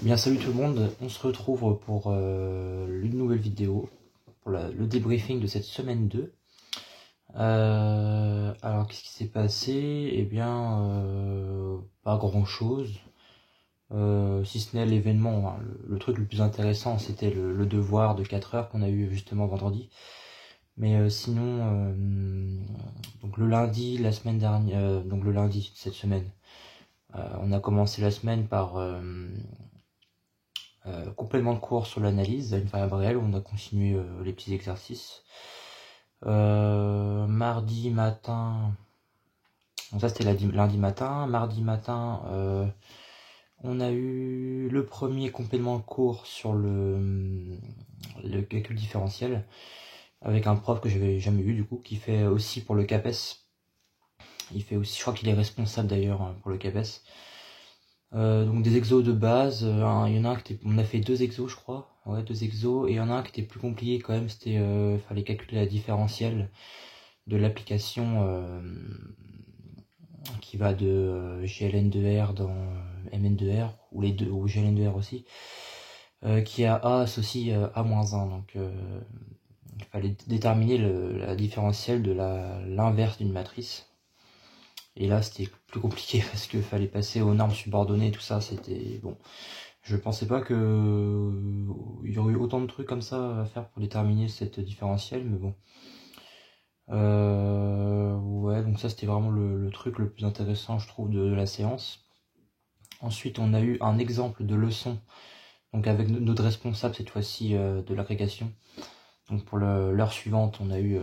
Bien salut tout le monde, on se retrouve pour une nouvelle vidéo, pour le débriefing de cette semaine 2. Alors qu'est-ce qui s'est passé? Eh bien, pas grand chose, si ce n'est l'événement, hein. Le truc le plus intéressant c'était le devoir de 4 heures qu'on a eu justement vendredi. Mais sinon, donc le lundi, la semaine dernière, donc le lundi cette semaine, on a commencé la semaine par complément de cours sur l'analyse à une variable réelle où on a continué les petits exercices. Mardi matin, donc ça c'était lundi matin. Mardi matin, on a eu le premier complément de cours sur le calcul différentiel avec un prof que j'avais jamais eu du coup, qui fait aussi pour le CAPES. Il fait aussi, je crois qu'il est responsable d'ailleurs pour le CAPES. Donc des exos de base, il y en a un on a fait 2 exos je crois, ouais 2 exos, et il y en a un qui était plus compliqué quand même, c'était fallait calculer la différentielle de l'application qui va de GLN2R dans MN2R, ou les deux, ou GLN2R aussi, qui a A associe A-1, donc il fallait déterminer la différentielle de l'inverse d'une matrice. Et là, c'était plus compliqué parce qu'il fallait passer aux normes subordonnées et tout ça. C'était bon. Je pensais pas que il y aurait eu autant de trucs comme ça à faire pour déterminer cette différentielle, mais bon. Ouais, donc ça c'était vraiment le truc le plus intéressant, je trouve, de la séance. Ensuite, on a eu un exemple de leçon, donc avec notre responsable cette fois-ci de l'agrégation. Donc pour l'heure suivante, on a eu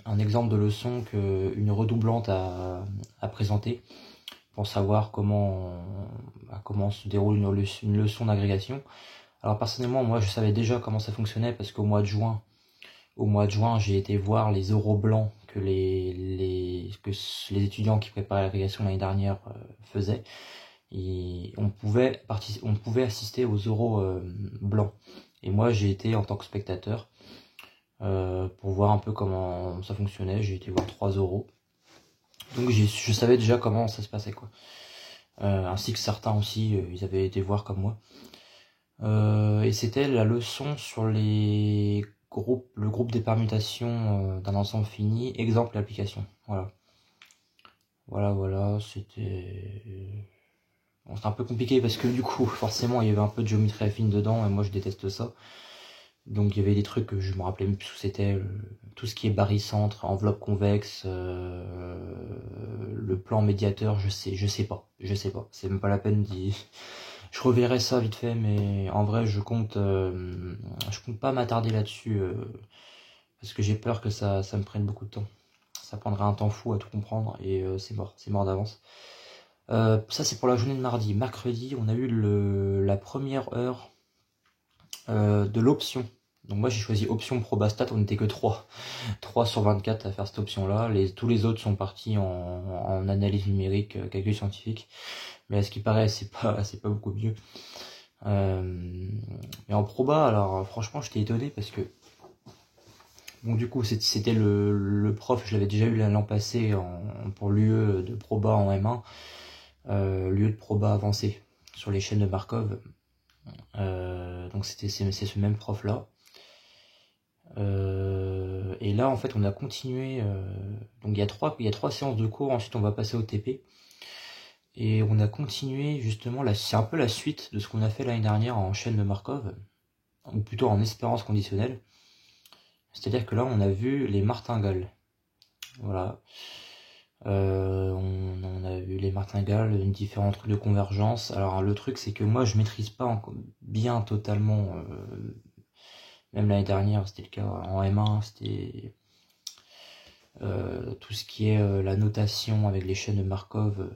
un exemple de leçon qu'une redoublante a présenté pour savoir comment se déroule une leçon d'agrégation. Alors personnellement, moi je savais déjà comment ça fonctionnait parce qu'au mois de juin, j'ai été voir les euros blancs que les étudiants qui préparaient l'agrégation l'année dernière faisaient. Et on pouvait assister aux euros blancs. Et moi j'ai été en tant que spectateur pour voir un peu comment ça fonctionnait. J'ai été voir 3 euros. Donc je savais déjà comment ça se passait quoi. Ainsi que certains aussi, ils avaient été voir comme moi. Et c'était la leçon sur le groupe des permutations d'un ensemble fini, exemple d'application. Voilà, c'était un peu compliqué parce que du coup, forcément, il y avait un peu de géométrie affine dedans et moi je déteste ça. Donc il y avait des trucs que je me rappelais même plus où c'était, tout ce qui est barycentre, enveloppe convexe, le plan médiateur, je sais pas, c'est même pas la peine d'y... Je reverrai ça vite fait, mais en vrai je compte pas m'attarder là-dessus, parce que j'ai peur que ça me prenne beaucoup de temps. Ça prendra un temps fou à tout comprendre et c'est mort d'avance. Ça c'est pour la journée de mardi. Mercredi, on a eu la première heure de l'option. Donc moi j'ai choisi option probastat, on n'était que 3 sur 24 à faire cette option là. Tous les autres sont partis en analyse numérique, calcul scientifique, mais à ce qui paraît c'est pas beaucoup mieux. Mais en proba, alors franchement j'étais étonné parce que bon, du coup c'était le prof, je l'avais déjà eu l'an passé pour l'UE de proba en M1, l'UE de proba avancé sur les chaînes de Markov. Donc c'est ce même prof là. Et là en fait on a continué, donc il y a trois séances de cours, ensuite on va passer au TP et on a continué justement c'est un peu la suite de ce qu'on a fait l'année dernière en chaîne de Markov, ou plutôt en espérance conditionnelle. C'est à dire que là on a vu les martingales, voilà. On a vu les martingales, différents trucs de convergence. Alors le truc c'est que moi je maîtrise pas bien totalement, même l'année dernière c'était le cas en M1, c'était tout ce qui est la notation avec les chaînes de Markov,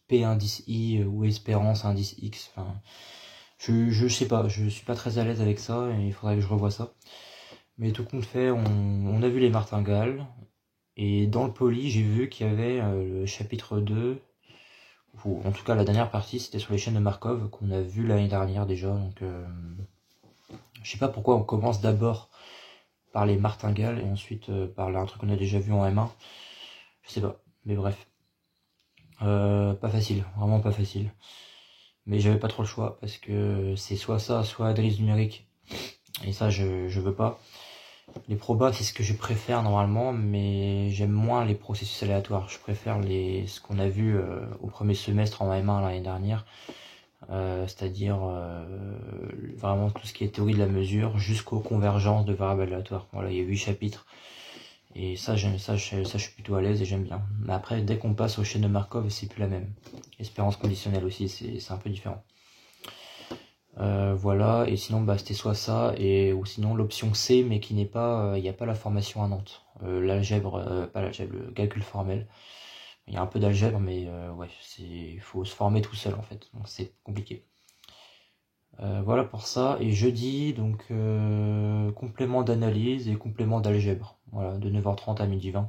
P indice I ou espérance indice X, enfin je sais pas, je suis pas très à l'aise avec ça et il faudrait que je revoie ça. Mais tout compte fait, on a vu les martingales, et dans le poly j'ai vu qu'il y avait le chapitre 2, ou en tout cas la dernière partie c'était sur les chaînes de Markov qu'on a vu l'année dernière déjà, donc je sais pas pourquoi on commence d'abord par les martingales et ensuite par un truc qu'on a déjà vu en M1, je sais pas, mais bref. Pas facile, vraiment pas facile. Mais j'avais pas trop le choix parce que c'est soit ça, soit analyse numérique. Et ça, je veux pas. Les probas, c'est ce que je préfère normalement, mais j'aime moins les processus aléatoires. Je préfère ce qu'on a vu au premier semestre en M1 l'année dernière, c'est-à-dire vraiment tout ce qui est théorie de la mesure jusqu'aux convergences de variables aléatoires. Voilà, il y a 8 chapitres. Et ça, j'aime ça, je suis plutôt à l'aise et j'aime bien. Mais après, dès qu'on passe aux chaînes de Markov, c'est plus la même. Espérance conditionnelle aussi, c'est un peu différent. Voilà, et sinon bah c'était soit ça, ou sinon l'option C, mais qui n'est pas, il n'y a pas la formation à Nantes. L'algèbre, pas l'algèbre, le calcul formel. Il y a un peu d'algèbre, mais ouais, il faut se former tout seul en fait, donc c'est compliqué. Voilà pour ça, et jeudi, donc complément d'analyse et complément d'algèbre, voilà, de 9h30 à 12h20.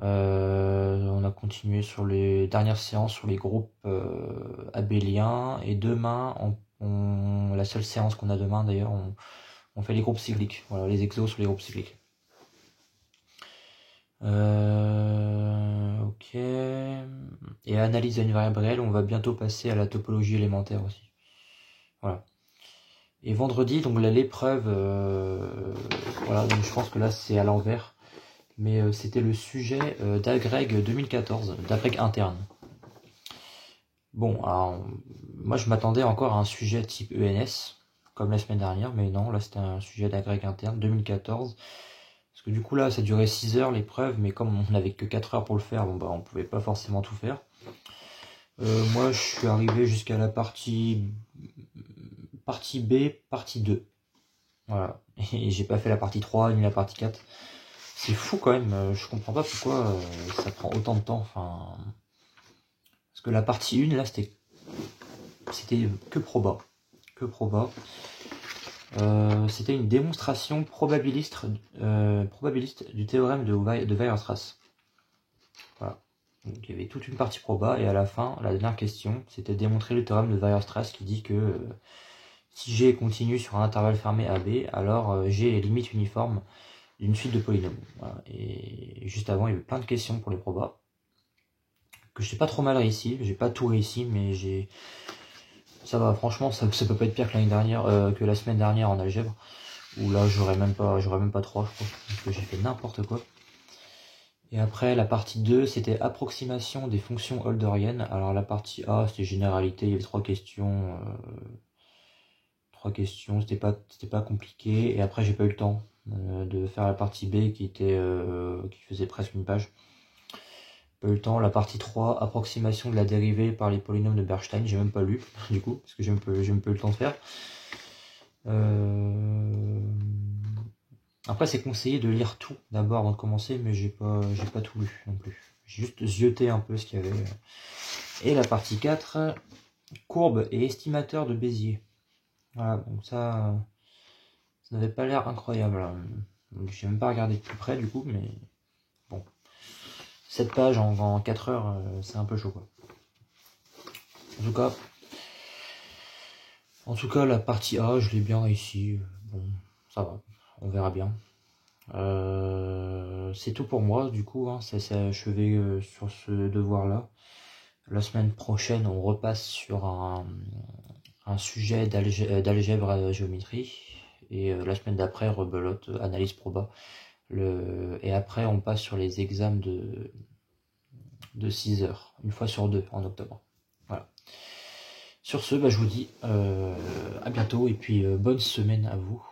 On a continué sur les dernières séances sur les groupes abéliens, et demain, la seule séance qu'on a demain d'ailleurs, on fait les groupes cycliques, voilà, les exos sur les groupes cycliques. Ok. Et analyse à une variable réelle, on va bientôt passer à la topologie élémentaire aussi. Voilà. Et vendredi, donc là, l'épreuve, voilà, donc je pense que là c'est à l'envers, mais c'était le sujet d'Agreg 2014, d'Agreg interne. Bon, alors, moi je m'attendais encore à un sujet type ENS, comme la semaine dernière, mais non, là c'était un sujet d'agrég interne 2014. Parce que du coup là ça durait 6 heures l'épreuve, mais comme on n'avait que 4 heures pour le faire, bon bah on pouvait pas forcément tout faire. Moi je suis arrivé jusqu'à la partie B, partie 2. Voilà. Et j'ai pas fait la partie 3 ni la partie 4. C'est fou quand même, je comprends pas pourquoi ça prend autant de temps. Enfin, parce que la partie 1 là c'était que proba. Que proba. C'était une démonstration probabiliste du théorème de Weierstrass. Voilà. Donc il y avait toute une partie proba, et à la fin, la dernière question, c'était démontrer le théorème de Weierstrass qui dit que si G est continu sur un intervalle fermé AB, alors G est limite uniforme d'une suite de polynômes. Voilà. Et juste avant, il y avait plein de questions pour les probas, que j'ai pas trop mal réussi, j'ai pas tout réussi, mais ça va, franchement, ça peut pas être pire que l'année dernière, que la semaine dernière en algèbre, où là j'aurais même pas 3, je crois, parce que j'ai fait n'importe quoi. Et après, la partie 2, c'était approximation des fonctions holderiennes. Alors la partie A, c'était généralité, il y avait 3 questions. 3 questions, c'était pas compliqué. Et après, j'ai pas eu le temps de faire la partie B qui faisait presque une page. Pas eu le temps. La partie 3, approximation de la dérivée par les polynômes de Bernstein, j'ai même pas lu, du coup, parce que j'ai même pas eu le temps de faire. Après, c'est conseillé de lire tout d'abord avant de commencer, mais j'ai pas tout lu non plus. J'ai juste zioté un peu ce qu'il y avait. Et la partie 4, courbe et estimateur de Bézier. Voilà, donc ça n'avait pas l'air incroyable. Je n'ai même pas regardé de plus près du coup, mais bon. 7 pages en 4 heures, c'est un peu chaud quoi. En tout cas, la partie A, je l'ai bien réussi. Bon, ça va, on verra bien. C'est tout pour moi, du coup, hein, ça s'est achevé sur ce devoir-là. La semaine prochaine, on repasse sur un sujet d'algèbre à géométrie. Et la semaine d'après, rebelote, analyse proba. Et après, on passe sur les examens de 6 heures, une fois sur 2 en octobre. Voilà. Sur ce, bah, je vous dis à bientôt, et puis bonne semaine à vous.